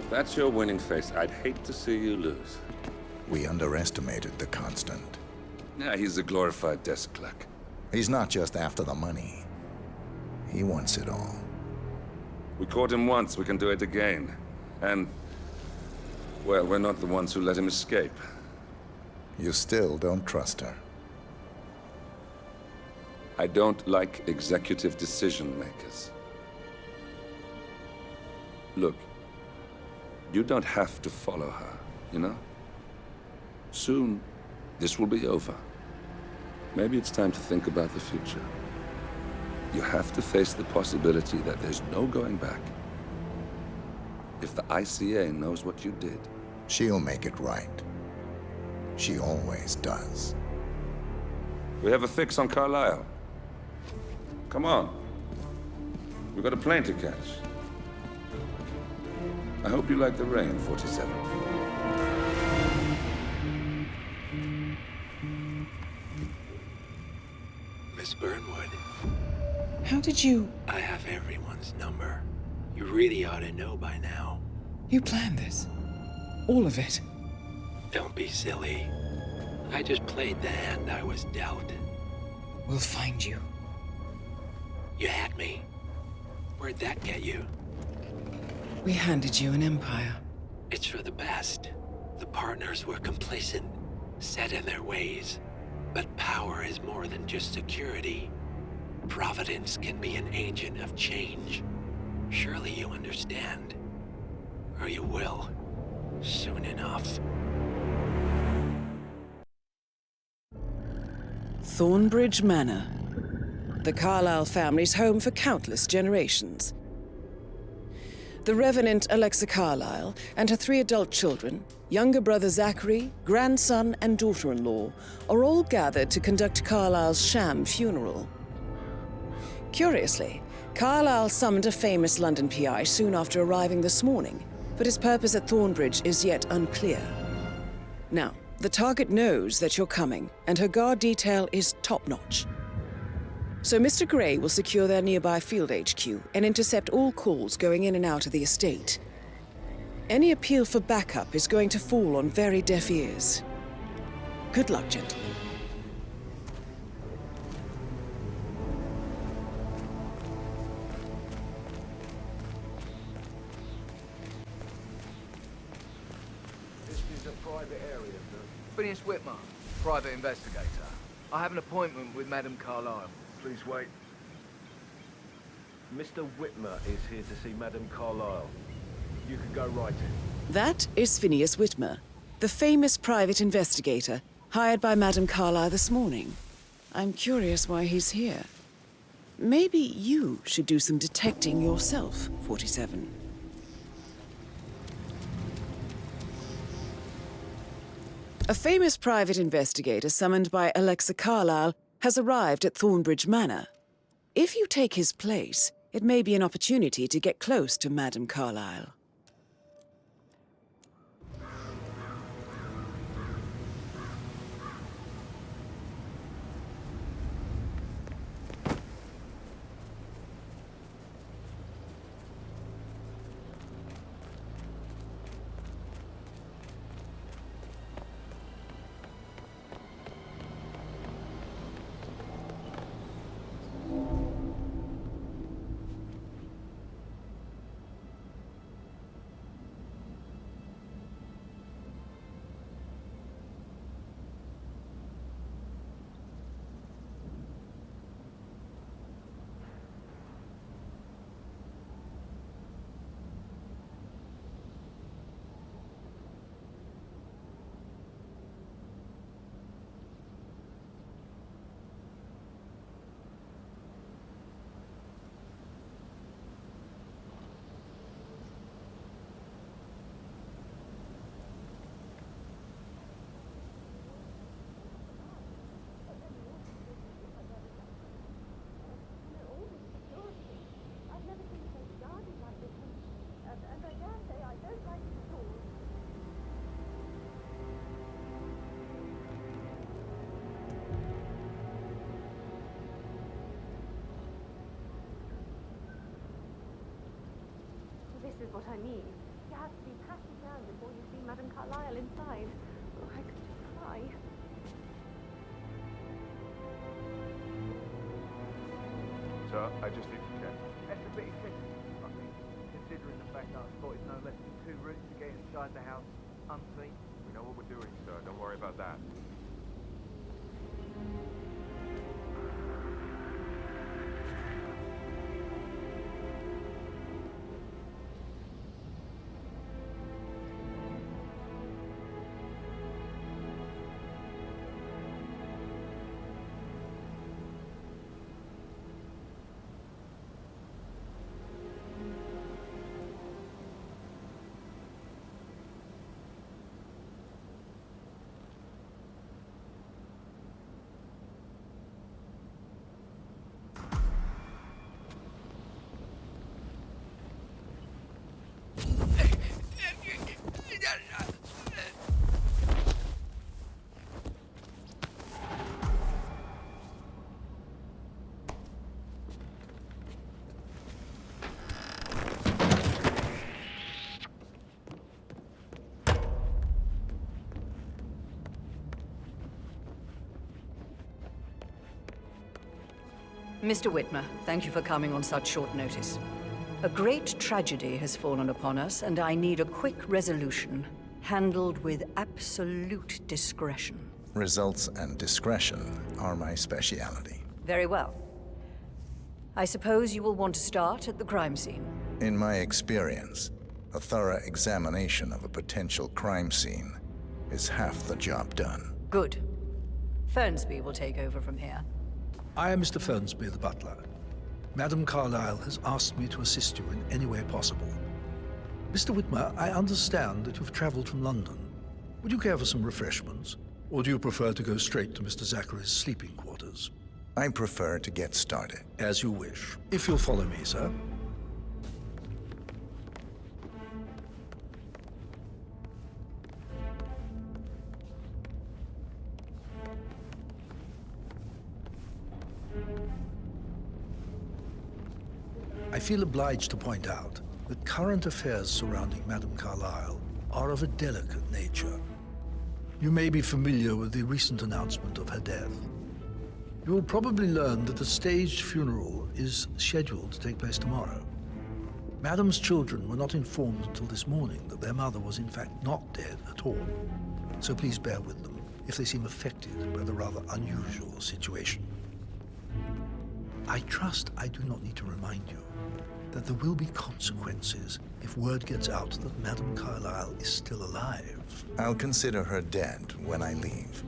If that's your winning face, I'd hate to see you lose. We underestimated the Constant. Yeah, he's a glorified desk clerk. He's not just after the money. He wants it all. We caught him once, we can do it again. And, well, we're not the ones who let him escape. You still don't trust her. I don't like executive decision makers. Look, you don't have to follow her, you know? Soon, this will be over. Maybe it's time to think about the future. You have to face the possibility that there's no going back. If the ICA knows what you did, She'll make it right. She always does. we have a fix on Carlisle. Come on. We've got a plane to catch. I hope you like the rain, 47. Miss Burnwood, How did you... I have everyone's number. You really ought to know by now. You planned this? All of it? Don't be silly. I just played the hand I was dealt. We'll find you. You had me. Where'd that get you? We handed you an empire. It's for the best. The partners were complacent, set in their ways. But power is more than just security. Providence can be an agent of change. Surely you understand. Or you will. Soon enough. Thornbridge Manor. The Carlisle family's home for countless generations. The Revenant Alexa Carlisle and her 3 adult children, younger brother Zachary, grandson and daughter-in-law, are all gathered to conduct Carlisle's sham funeral. Curiously, Carlisle summoned a famous London PI soon after arriving this morning, but his purpose at Thornbridge is yet unclear. Now, the target knows that you're coming, and her guard detail is top-notch. So Mr. Gray will secure their nearby field HQ and intercept all calls going in and out of the estate. Any appeal for backup is going to fall on very deaf ears. Good luck, gentlemen. This is a private area, sir. Phineas Whitmer, private investigator. I have an appointment with Madame Carlisle. Please wait. Mr. Whitmer is here to see Madame Carlisle. You can go right in. That is Phineas Whitmer, the famous private investigator hired by Madame Carlisle this morning. I'm curious why he's here. Maybe you should do some detecting yourself, 47. A famous private investigator summoned by Alexa Carlisle has arrived at Thornbridge Manor. If you take his place, it may be an opportunity to get close to Madame Carlisle. mean. You have to be patted down before you see Madame Carlyle inside. Oh, I could just cry. Sir, I just need to check. That's a bit excessive, I think, considering the fact that I spotted no less than 2 routes to get inside the house unseen. We know what we're doing, sir. Don't worry about that. Mr. Whitmer, thank you for coming on such short notice. A great tragedy has fallen upon us, and I need a quick resolution, handled with absolute discretion. Results and discretion are my speciality. Very well. I suppose you will want to start at the crime scene. In my experience, a thorough examination of a potential crime scene is half the job done. Good. Fernsby will take over from here. I am Mr. Fernsby, the butler. Madame Carlyle has asked me to assist you in any way possible. Mr. Whitmer, I understand that you've traveled from London. Would you care for some refreshments? Or do you prefer to go straight to Mr. Zachary's sleeping quarters? I prefer to get started. As you wish. If you'll follow me, sir. I feel obliged to point out that current affairs surrounding Madame Carlyle are of a delicate nature. You may be familiar with the recent announcement of her death. You will probably learn that a staged funeral is scheduled to take place tomorrow. Madame's children were not informed until this morning that their mother was in fact not dead at all. So please bear with them if they seem affected by the rather unusual situation. I trust I do not need to remind you that there will be consequences if word gets out that Madame Carlyle is still alive. I'll consider her dead when I leave.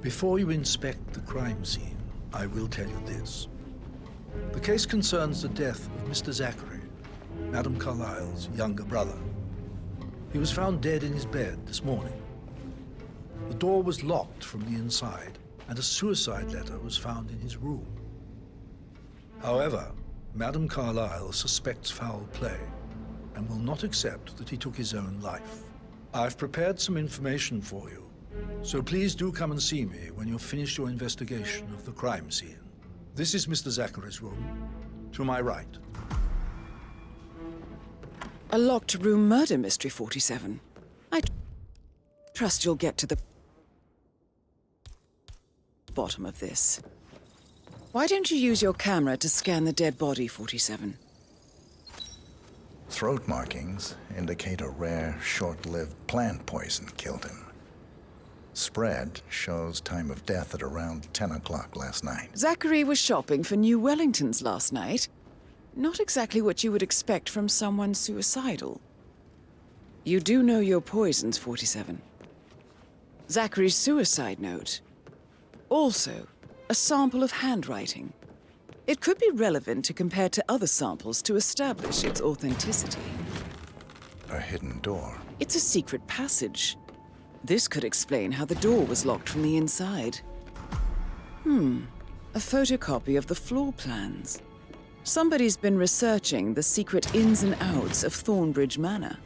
Before you inspect the crime scene, I will tell you this. The case concerns the death of Mr. Zachary, Madame Carlyle's younger brother. He was found dead in his bed this morning. The door was locked from the inside, and a suicide letter was found in his room. However, Madame Carlyle suspects foul play and will not accept that he took his own life. I've prepared some information for you, so please do come and see me when you've finished your investigation of the crime scene. This is Mr. Zachary's room, to my right. A locked room murder mystery, 47. I trust you'll get to the bottom of this. Why don't you use your camera to scan the dead body, 47? Throat markings indicate a rare, short-lived plant poison killed him. Spread shows time of death at around 10 o'clock last night. Zachary was shopping for new Wellingtons last night. Not exactly what you would expect from someone suicidal. You do know your poisons, 47. Zachary's suicide note. Also, a sample of handwriting. It could be relevant to compare to other samples to establish its authenticity. A hidden door. It's a secret passage. This could explain how the door was locked from the inside. A photocopy of the floor plans. Somebody's been researching the secret ins and outs of Thornbridge Manor.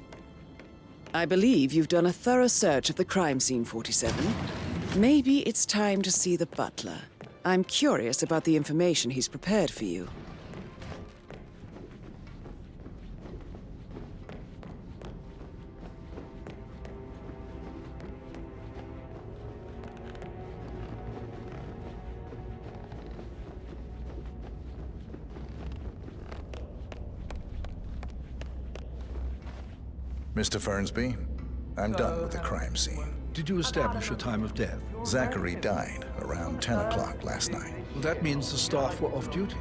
I believe you've done a thorough search of the crime scene, 47. Maybe it's time to see the butler. I'm curious about the information he's prepared for you. Mr. Fernsby, I'm done with the crime scene. Did you establish a time of death? Zachary died around 10 o'clock last night. Well, that means the staff were off duty.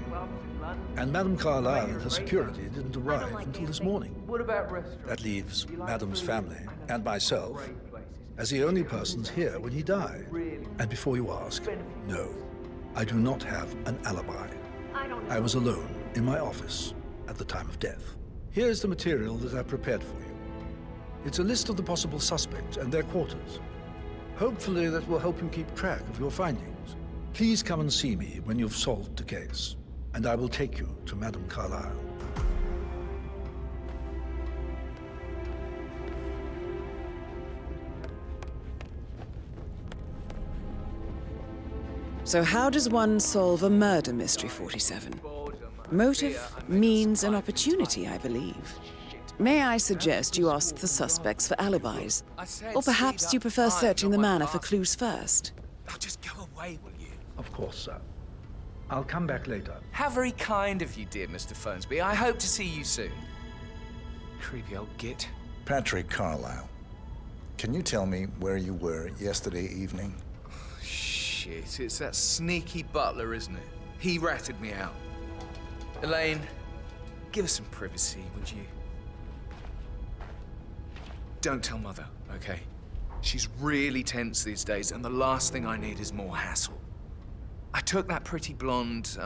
And Madame Carlyle and her security didn't arrive until this morning. What about restaurants? That leaves Madame's family and myself as the only persons here when he died. And before you ask, no, I do not have an alibi. I was alone in my office at the time of death. Here's the material that I prepared for you. It's a list of the possible suspects and their quarters. Hopefully that will help you keep track of your findings. Please come and see me when you've solved the case, and I will take you to Madame Carlyle. So how does one solve a murder mystery, 47? Motive, means, and opportunity, I believe. May I suggest you ask the suspects for alibis? Or perhaps you prefer searching the manor for clues first? Now just go away, will you? Of course, sir. I'll come back later. How very kind of you, dear Mr. Fernsby. I hope to see you soon. Creepy old git. Patrick Carlyle, can you tell me where you were yesterday evening? Shit, it's that sneaky butler, isn't it? He ratted me out. Elaine, give us some privacy, would you? Don't tell Mother, okay? She's really tense these days, and the last thing I need is more hassle. I took that pretty blonde,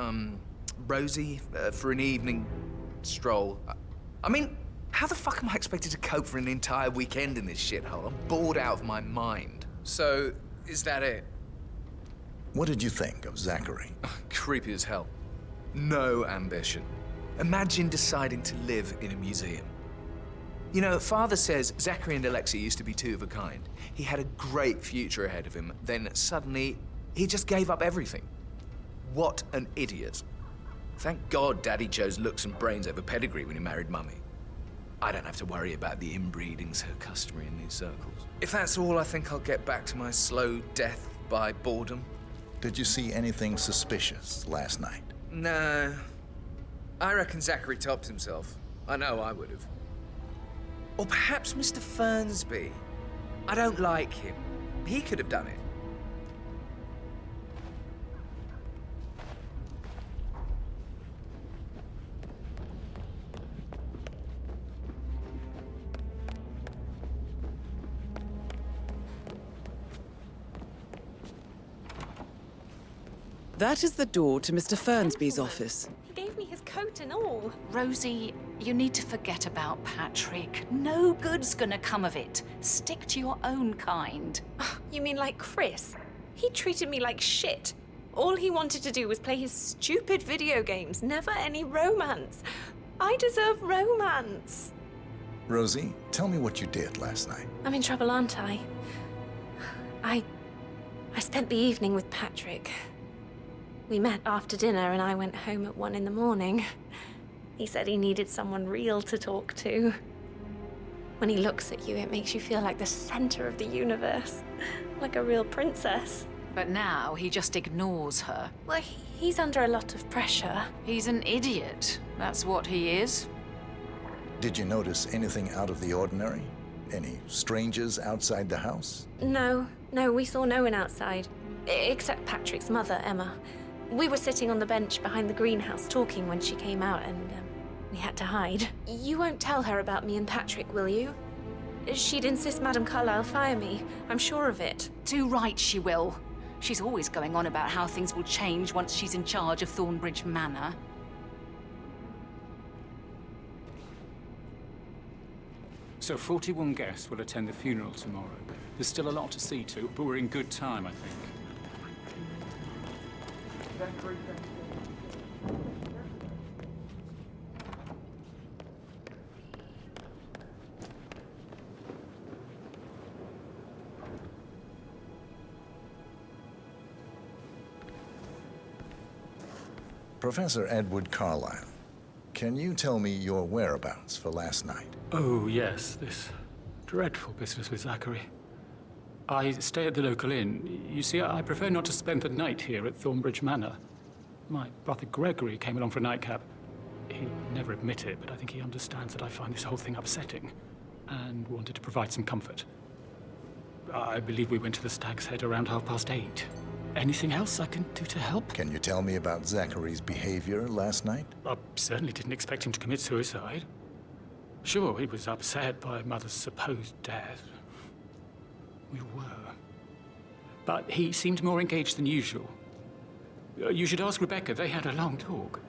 Rosie, for an evening stroll. I mean, how the fuck am I expected to cope for an entire weekend in this shithole? I'm bored out of my mind. So, is that it? What did you think of Zachary? Creepy as hell. No ambition. Imagine deciding to live in a museum. You know, Father says Zachary and Alexei used to be two of a kind. He had a great future ahead of him, then suddenly, he just gave up everything. What an idiot. Thank God Daddy chose looks and brains over pedigree when he married Mummy. I don't have to worry about the inbreeding so customary in these circles. If that's all, I think I'll get back to my slow death by boredom. Did you see anything suspicious last night? No. I reckon Zachary topped himself. I know I would have. Or perhaps Mr. Fernsby. I don't like him. He could have done it. That is the door to Mr. Fernsby's office. He gave me his coat and all. Rosie, you need to forget about Patrick. No good's gonna come of it. Stick to your own kind. You mean like Chris? He treated me like shit. All he wanted to do was play his stupid video games, never any romance. I deserve romance. Rosie, tell me what you did last night. I'm in trouble, aren't I? I spent the evening with Patrick. We met after dinner and I went home at 1 in the morning. He said he needed someone real to talk to. When he looks at you, it makes you feel like the center of the universe. Like a real princess. But now he just ignores her. Well, he's under a lot of pressure. He's an idiot. That's what he is. Did you notice anything out of the ordinary? Any strangers outside the house? No, we saw no one outside. Except Patrick's mother, Emma. We were sitting on the bench behind the greenhouse talking when she came out and we had to hide. You won't tell her about me and Patrick, will you? She'd insist Madame Carlyle fire me. I'm sure of it. Too right she will. She's always going on about how things will change once she's in charge of Thornbridge Manor. So 41 guests will attend the funeral tomorrow. There's still a lot to see to, but we're in good time, I think. Professor Edward Carlyle, can you tell me your whereabouts for last night? Oh, yes, this dreadful business with Zachary. I stay at the local inn. You see, I prefer not to spend the night here at Thornbridge Manor. My brother Gregory came along for a nightcap. He'd never admit it, but I think he understands that I find this whole thing upsetting. and wanted to provide some comfort. I believe we went to the Stag's Head around 8:30. Anything else I can do to help? Can you tell me about Zachary's behavior last night? I certainly didn't expect him to commit suicide. Sure, he was upset by Mother's supposed death. We were. But he seemed more engaged than usual. You should ask Rebecca. They had a long talk.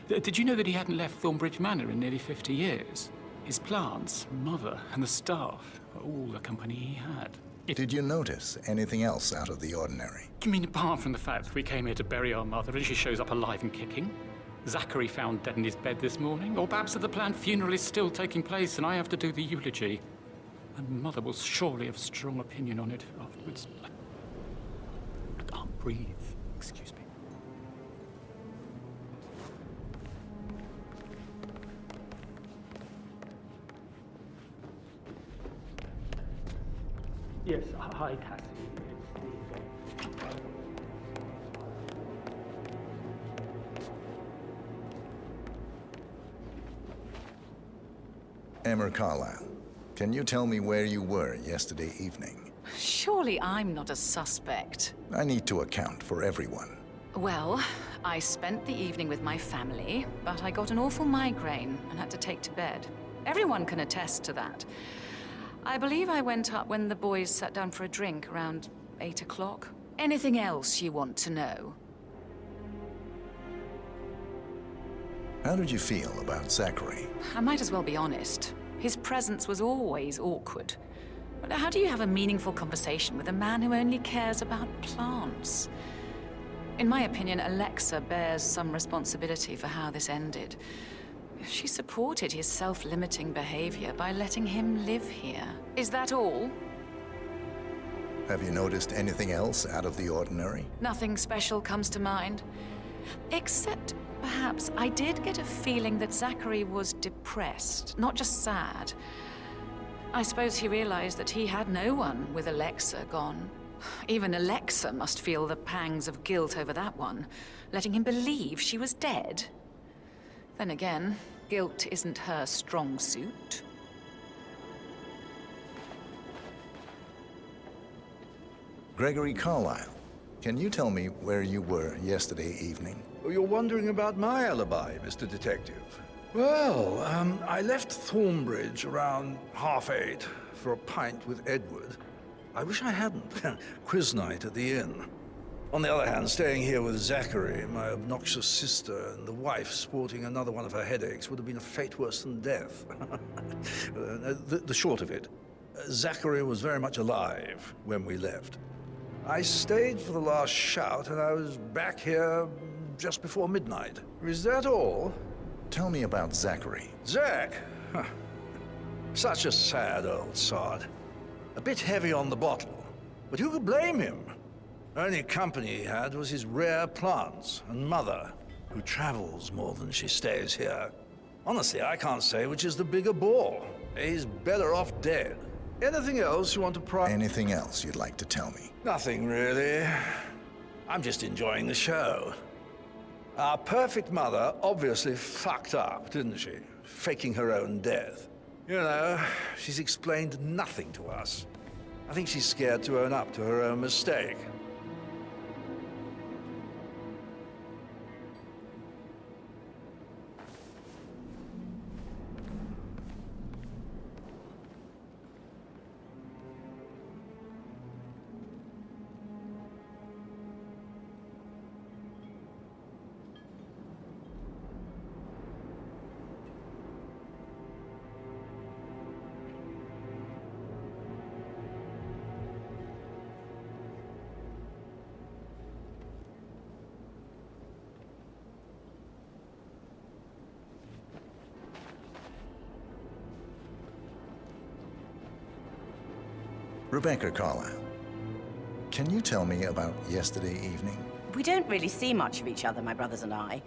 Did you know that he hadn't left Thornbridge Manor in nearly 50 years? His plants, Mother, and the staff were all the company he had. Did you notice anything else out of the ordinary? You mean apart from the fact that we came here to bury our mother and she shows up alive and kicking? Zachary found dead in his bed this morning? Or perhaps that the planned funeral is still taking place and I have to do the eulogy? And Mother will surely have a strong opinion on it afterwards. I can't breathe. Excuse me. Yes, hi, Cassie. Emma Carlyle, can you tell me where you were yesterday evening? Surely I'm not a suspect. I need to account for everyone. Well, I spent the evening with my family, but I got an awful migraine and had to take to bed. Everyone can attest to that. I believe I went up when the boys sat down for a drink around 8 o'clock. Anything else you want to know? How did you feel about Zachary? I might as well be honest. His presence was always awkward. But how do you have a meaningful conversation with a man who only cares about plants? In my opinion, Alexa bears some responsibility for how this ended. She supported his self-limiting behavior by letting him live here. Is that all? Have you noticed anything else out of the ordinary? Nothing special comes to mind. Except, perhaps, I did get a feeling that Zachary was depressed, not just sad. I suppose he realized that he had no one with Alexa gone. Even Alexa must feel the pangs of guilt over that one, letting him believe she was dead. Then again, guilt isn't her strong suit. Gregory Carlyle, can you tell me where you were yesterday evening? Oh, you're wondering about my alibi, Mr. Detective. Well, I left Thornbridge around 8:30 for a pint with Edward. I wish I hadn't. Quiz night at the inn. On the other hand, staying here with Zachary, my obnoxious sister, and the wife sporting another one of her headaches would have been a fate worse than death. The short of it, Zachary was very much alive when we left. I stayed for the last shout, and I was back here just before midnight. Is that all? Tell me about Zachary. Zach? Huh. Such a sad old sod. A bit heavy on the bottle, but who could blame him? Only company he had was his rare plants and Mother, who travels more than she stays here. Honestly, I can't say which is the bigger bore. He's better off dead. Anything else you want to pry? Anything else you'd like to tell me? Nothing, really. I'm just enjoying the show. Our perfect mother obviously fucked up, didn't she? Faking her own death. You know, she's explained nothing to us. I think she's scared to own up to her own mistake. Rebecca Carlyle, can you tell me about yesterday evening? We don't really see much of each other, my brothers and I.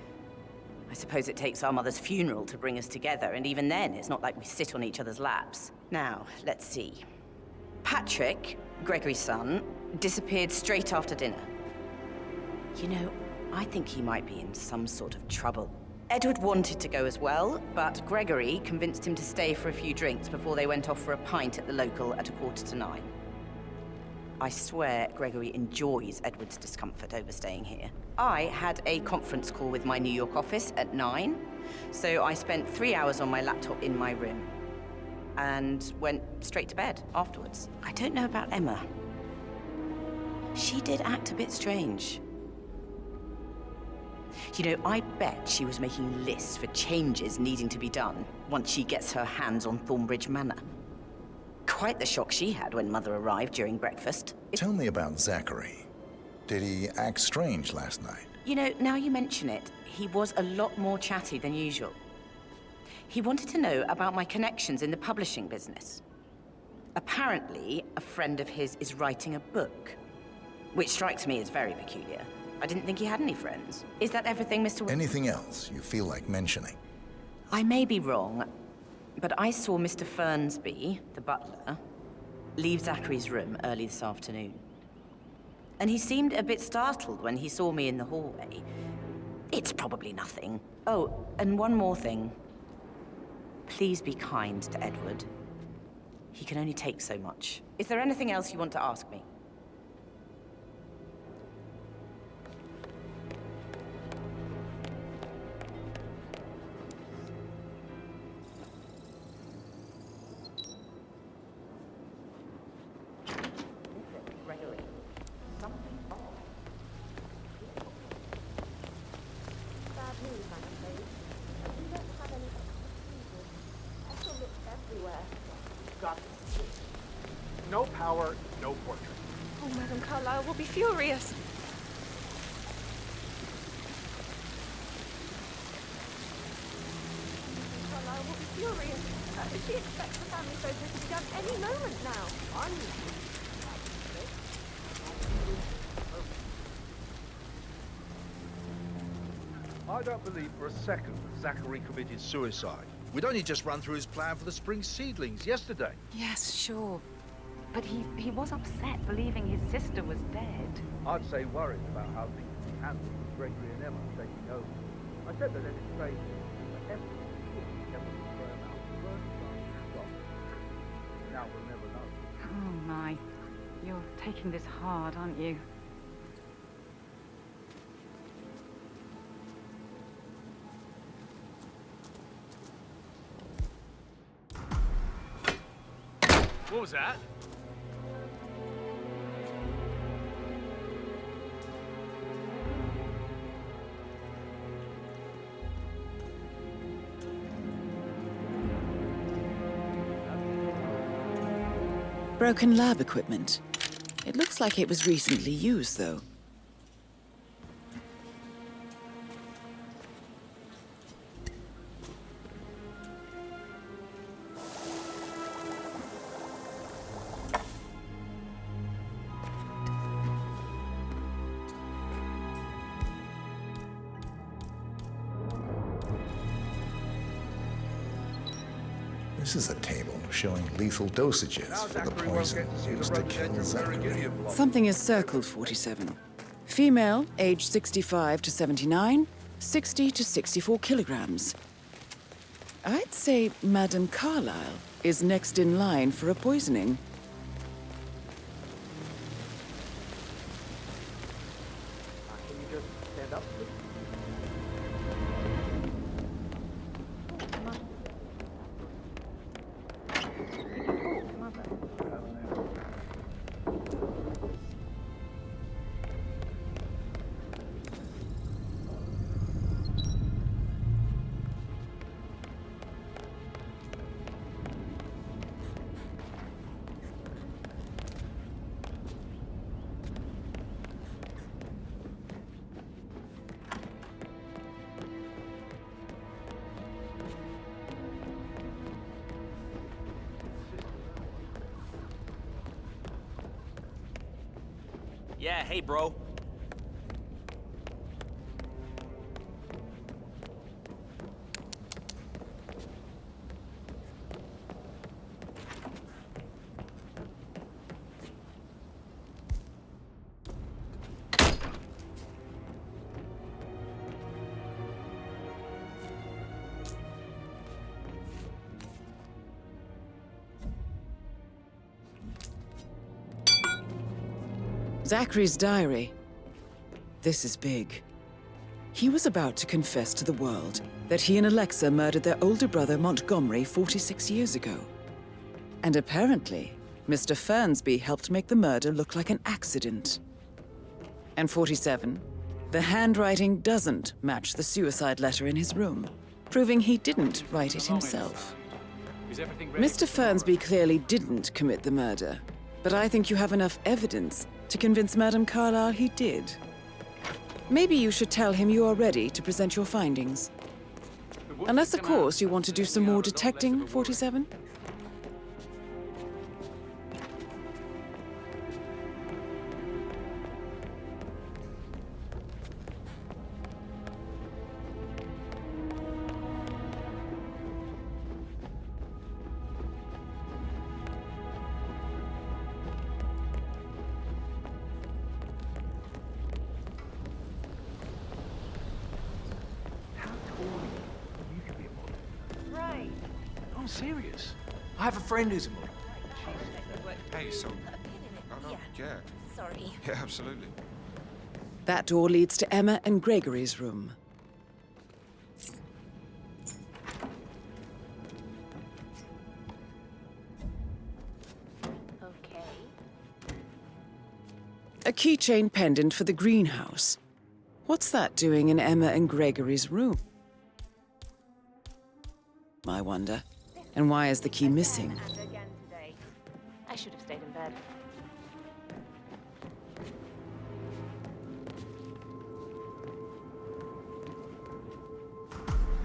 I suppose it takes our mother's funeral to bring us together, and even then, it's not like we sit on each other's laps. Now, let's see. Patrick, Gregory's son, disappeared straight after dinner. You know, I think he might be in some sort of trouble. Edward wanted to go as well, but Gregory convinced him to stay for a few drinks before they went off for a pint at the local at 8:45. I swear Gregory enjoys Edward's discomfort over staying here. I had a conference call with my New York office at 9, so I spent 3 hours on my laptop in my room and went straight to bed afterwards. I don't know about Emma. She did act a bit strange. You know, I bet she was making lists for changes needing to be done once she gets her hands on Thornbridge Manor. Quite the shock she had when Mother arrived during breakfast. Tell me about Zachary. Did he act strange last night? You know, now you mention it, he was a lot more chatty than usual. He wanted to know about my connections in the publishing business. Apparently, a friend of his is writing a book, which strikes me as very peculiar. I didn't think he had any friends. Is that everything, Mr. Anything else you feel like mentioning? I may be wrong, but I saw Mr. Fernsby, the butler, leave Zachary's room early this afternoon. And he seemed a bit startled when he saw me in the hallway. It's probably nothing. Oh, and one more thing. Please be kind to Edward. He can only take so much. Is there anything else you want to ask me? No power, no portrait. Oh, Madame Carlyle will be furious. Carlyle will be furious. She expects the family photo to be done any moment now. I don't believe for a second that Zachary committed suicide. We'd only just run through his plan for the spring seedlings yesterday. Yes, sure. But he was upset, believing his sister was dead. I'd say worried about how things would be handled with Gregory and Emma taking over. I said that any trade, but Emma kept them for him out the first time. Now we'll never know. Oh my, you're taking this hard, aren't you? What was that? Broken lab equipment. It looks like it was recently used, though. This is a table showing lethal dosages for the poison used to kill Zachary. Something is circled, 47. Female, age 65 to 79, 60 to 64 kilograms. I'd say Madame Carlyle is next in line for a poisoning. Can you just stand up, please? Yeah, hey, bro. Zachary's diary. This is big. He was about to confess to the world that he and Alexa murdered their older brother Montgomery 46 years ago. And apparently, Mr. Fernsby helped make the murder look like an accident. And 47, the handwriting doesn't match the suicide letter in his room, proving he didn't write it himself. Mr. Fernsby clearly didn't commit the murder, but I think you have enough evidence to convince Madame Carlyle he did. Maybe you should tell him you are ready to present your findings. Unless, of course, you want to do some more detecting, 47? Serious. I have a friend who's a model. Hey, so... Oh, no, yeah. Sorry. Yeah, absolutely. That door leads to Emma and Gregory's room. Okay. A keychain pendant for the greenhouse. What's that doing in Emma and Gregory's room? I wonder. And why is the key missing? I should have stayed in bed.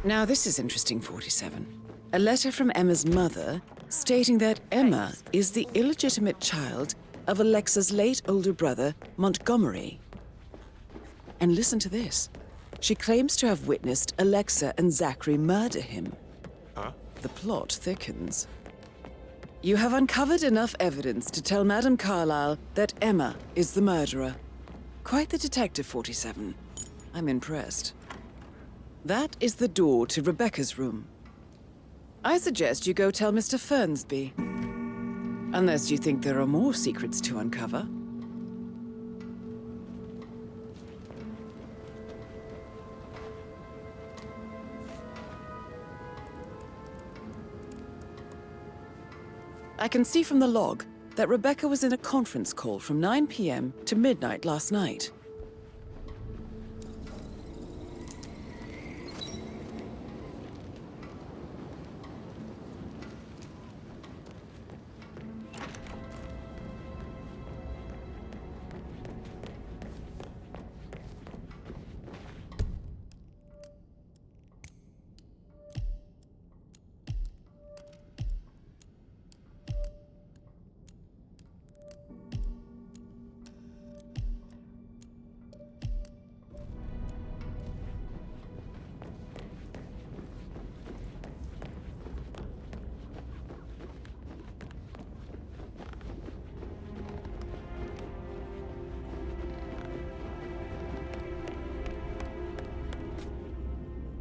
Now this is interesting, 47. A letter from Emma's mother stating that Emma is the illegitimate child of Alexa's late older brother, Montgomery. And listen to this. She claims to have witnessed Alexa and Zachary murder him. Huh? The plot thickens. You have uncovered enough evidence to tell Madame Carlyle that Emma is the murderer. Quite the detective, 47. I'm impressed. That is the door to Rebecca's room. I suggest you go tell Mr. Fernsby. Unless you think there are more secrets to uncover. I can see from the log that Rebecca was in a conference call from 9 p.m. to midnight last night.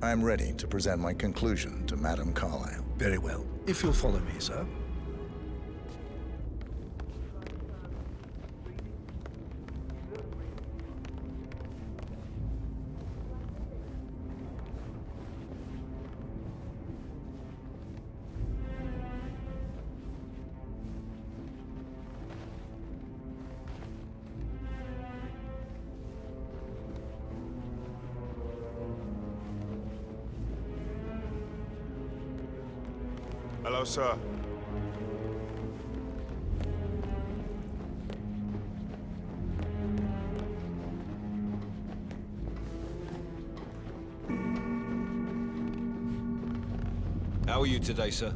I'm ready to present my conclusion to Madame Carlyle. Very well. If you'll follow me, sir. Hello, sir. How are you today, sir?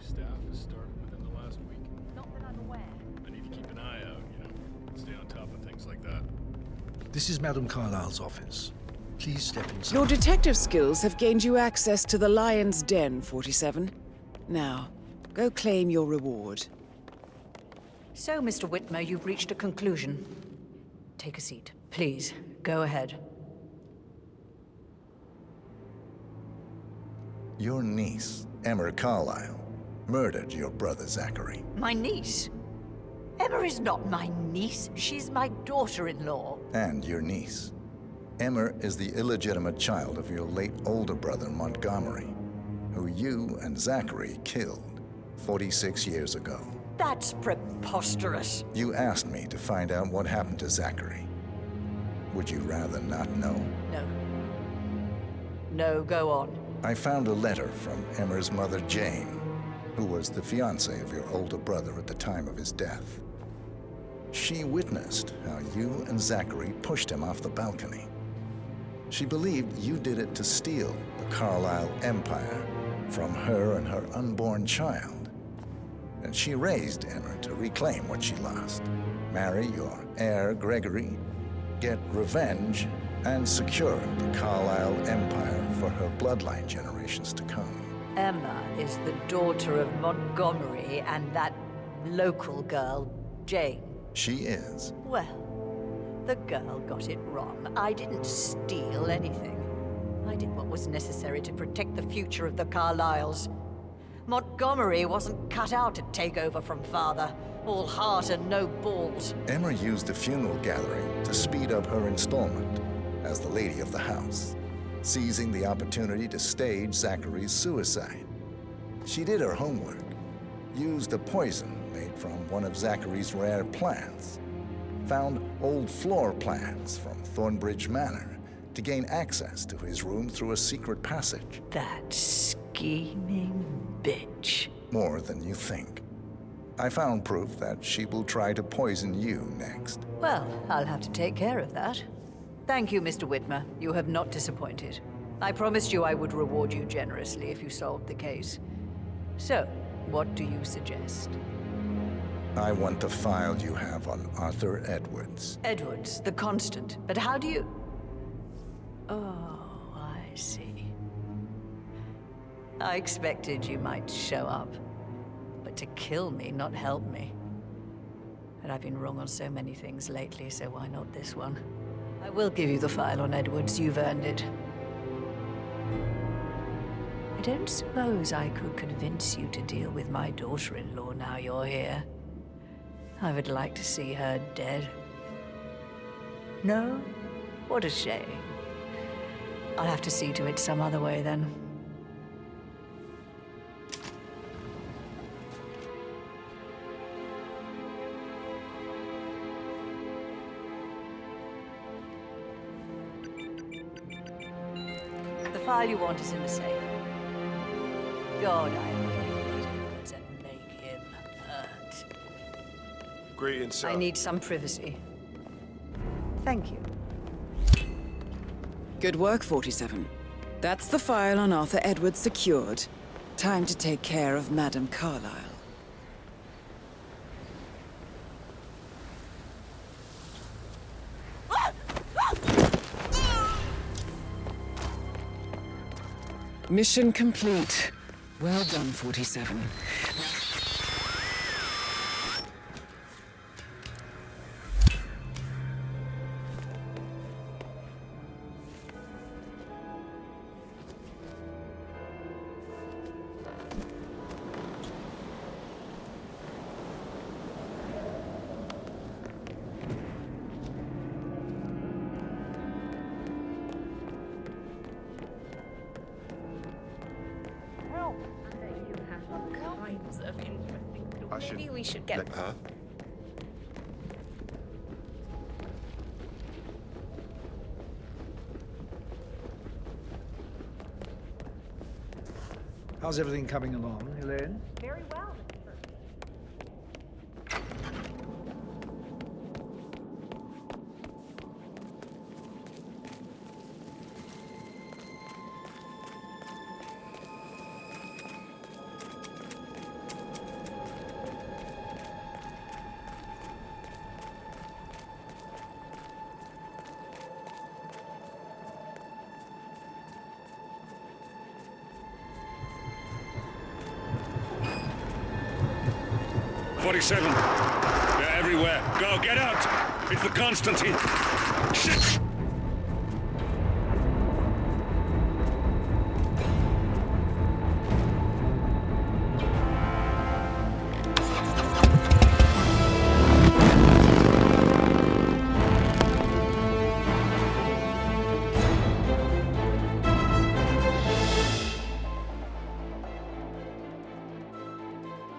Staff has started within the last week. Not that I'm aware. I need to keep an eye out, stay on top of things like that. This is Madame Carlyle's office. Please step inside. Your detective skills have gained you access to the Lion's Den, 47. Now, go claim your reward. So, Mr. Whitmer, you've reached a conclusion. Take a seat. Please, go ahead. Your niece, Emma Carlyle, murdered your brother Zachary. My niece? Emma is not my niece. She's my daughter-in-law. And your niece. Emma is the illegitimate child of your late older brother Montgomery, who you and Zachary killed 46 years ago. That's preposterous. You asked me to find out what happened to Zachary. Would you rather not know? No. No, go on. I found a letter from Emma's mother, Jane, who was the fiancée of your older brother at the time of his death. She witnessed how you and Zachary pushed him off the balcony. She believed you did it to steal the Carlyle empire from her and her unborn child. And she raised Emma to reclaim what she lost. Marry your heir, Gregory, get revenge, and secure the Carlyle empire for her bloodline generations to come. Emma is the daughter of Montgomery and that local girl, Jane. She is. Well, the girl got it wrong. I didn't steal anything. I did what was necessary to protect the future of the Carlyles. Montgomery wasn't cut out to take over from father. All heart and no balls. Emma used the funeral gathering to speed up her installment as the lady of the house, seizing the opportunity to stage Zachary's suicide. She did her homework, used a poison made from one of Zachary's rare plants, found old floor plans from Thornbridge Manor to gain access to his room through a secret passage. That scheming bitch. More than you think. I found proof that she will try to poison you next. Well, I'll have to take care of that. Thank you, Mr. Whitmer. You have not disappointed. I promised you I would reward you generously if you solved the case. So, what do you suggest? I want the file you have on Arthur Edwards. Edwards, the Constant. But how do you... Oh, I see. I expected you might show up. But to kill me, not help me. And I've been wrong on so many things lately, so why not this one? I will give you the file on Edwards. You've earned it. I don't suppose I could convince you to deal with my daughter-in-law now you're here. I would like to see her dead. No? What a shame. I'll have to see to it some other way then. The file you want is in the safe. God, I hope Edwards and make him hurt. Greetings, sir. I need some privacy. Thank you. Good work, 47. That's the file on Arthur Edwards secured. Time to take care of Madame Carlyle. Mission complete. Well done, 47. Maybe we should get... Huh? How's everything coming along, Elaine? Very well. 47. They're everywhere. Go, get out! It's the Constantine. Shit!